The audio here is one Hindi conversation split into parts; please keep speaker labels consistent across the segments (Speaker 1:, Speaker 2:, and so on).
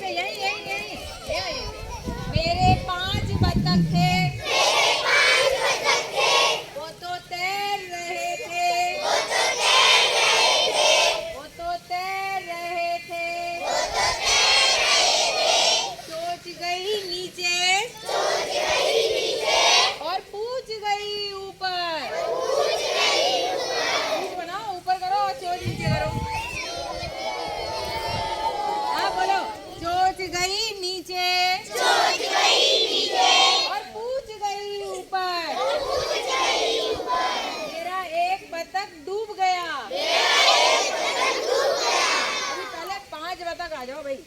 Speaker 1: पे यही यही यही यही। मेरे 5 बत्तख थे, वो तो तैर रहे थे, वो तो तैर रहे थे, सोच गई नीचे और पूछ गई ऊपर। पूछ बनाओ, ऊपर करो और सोच नीचे करो। हाँ बोलो, सोच गई नीचे और पूछ गई ऊपर। मेरा एक बत्तख डूब गया। अभी पहले 5 बत्तख आ जाओ भाई।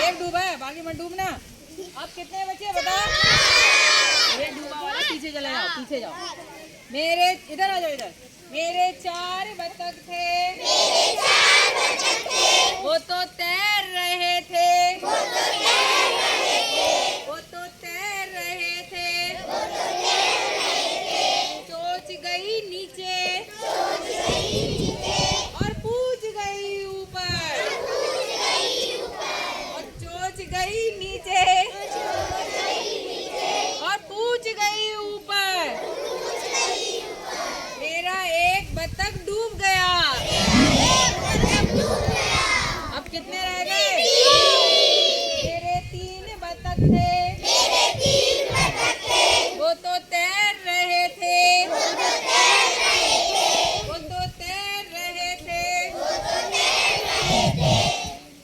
Speaker 1: एक डूबा है, बाकी मत डूबना। अब कितने बचे बता। ये डूबा वाला पीछे चले जाओ, पीछे जाओ। मेरे इधर आ जाओ, इधर। मेरे 4 बत्तख थे, वो तो तैर रहे थे, वो तो तैर रहे थे, सोच गई नीचे और पूछ गई ऊपर। और सोच गई नीचे और पूछ गई ऊपर। मेरा एक बत्तख डूब गया। अब कितने रह गए। मेरे 3 बत्तख थे, वो तो तैर रहे थे, वो तो तैर रहे थे,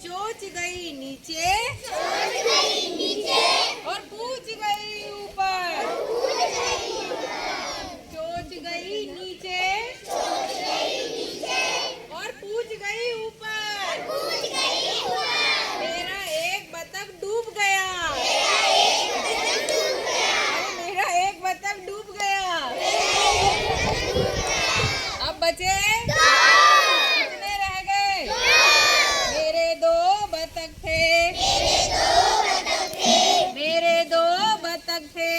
Speaker 1: सोच गई नीचे और पूछ गई ऊपर। सोच गई नीचे और पूछ गई ऊपर। मेरा एक बत्तख डूब गया। अरे मेरा एक बत्तख डूब गया। अब बचे कितने रह गए। मेरे 2 बत्तख थे, मेरे 2 बत्तख थे,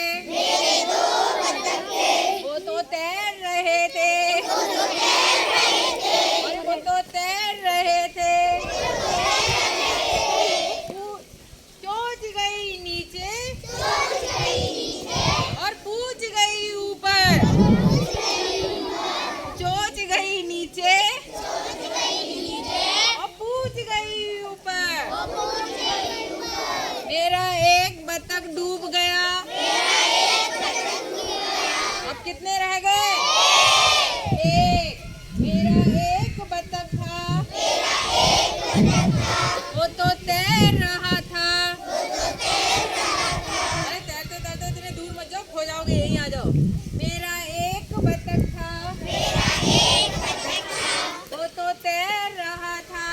Speaker 1: वो तो तैर रहे थे, और वो तो तैर रहे थे, सोच गई नीचे और पूछ गई ऊपर। सोच गई नीचे और पूछ गई ऊपर। मेरा एक बत्तख डूब गया। अब कितने रह गए। एक। मेरा एक बत्तख था, वो तो तैर रहा था। अरे तैरते तैरते इतने दूर मत जाओ, खो जाओगे, यहीं आ जाओ। मेरा एक बत्तख था, वो तो तैर रहा था,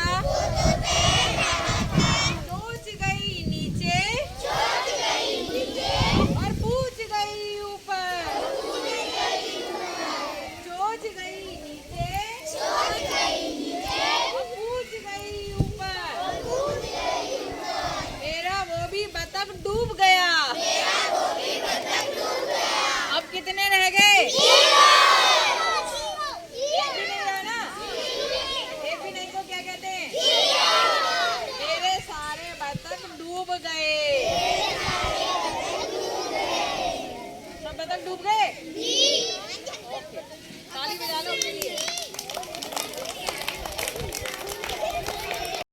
Speaker 1: सोच गई नीचे और पूछ गई ऊपर। सोच गई नीचे और पूछ गई ऊपर। मेरा वो भी बत्तख डूब गया। अब कितने रह गए। एक भी नहीं रहा ना। एक भी नहीं को क्या कहते हैं। मेरे सारे बत्तख डूब गए।